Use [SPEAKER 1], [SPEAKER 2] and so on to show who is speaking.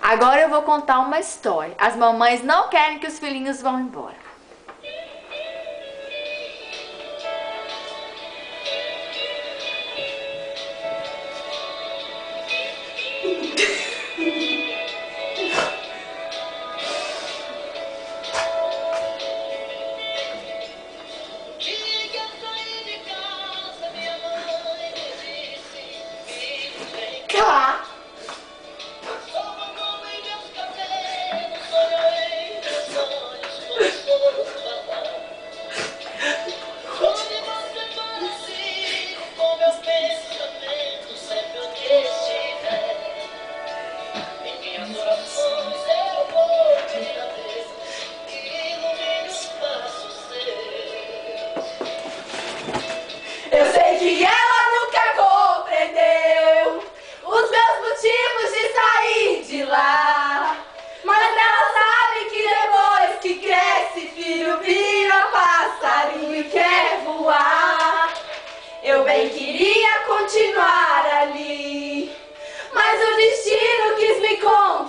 [SPEAKER 1] Agora eu vou contar uma história. As mamães não querem que os filhinhos vão embora.
[SPEAKER 2] Eu sei que ela nunca compreendeu os meus motivos de sair de lá, mas ela sabe que depois que cresce, filho vira passarinho e quer voar. Eu bem queria continuar ali, mas o destino quis me contar.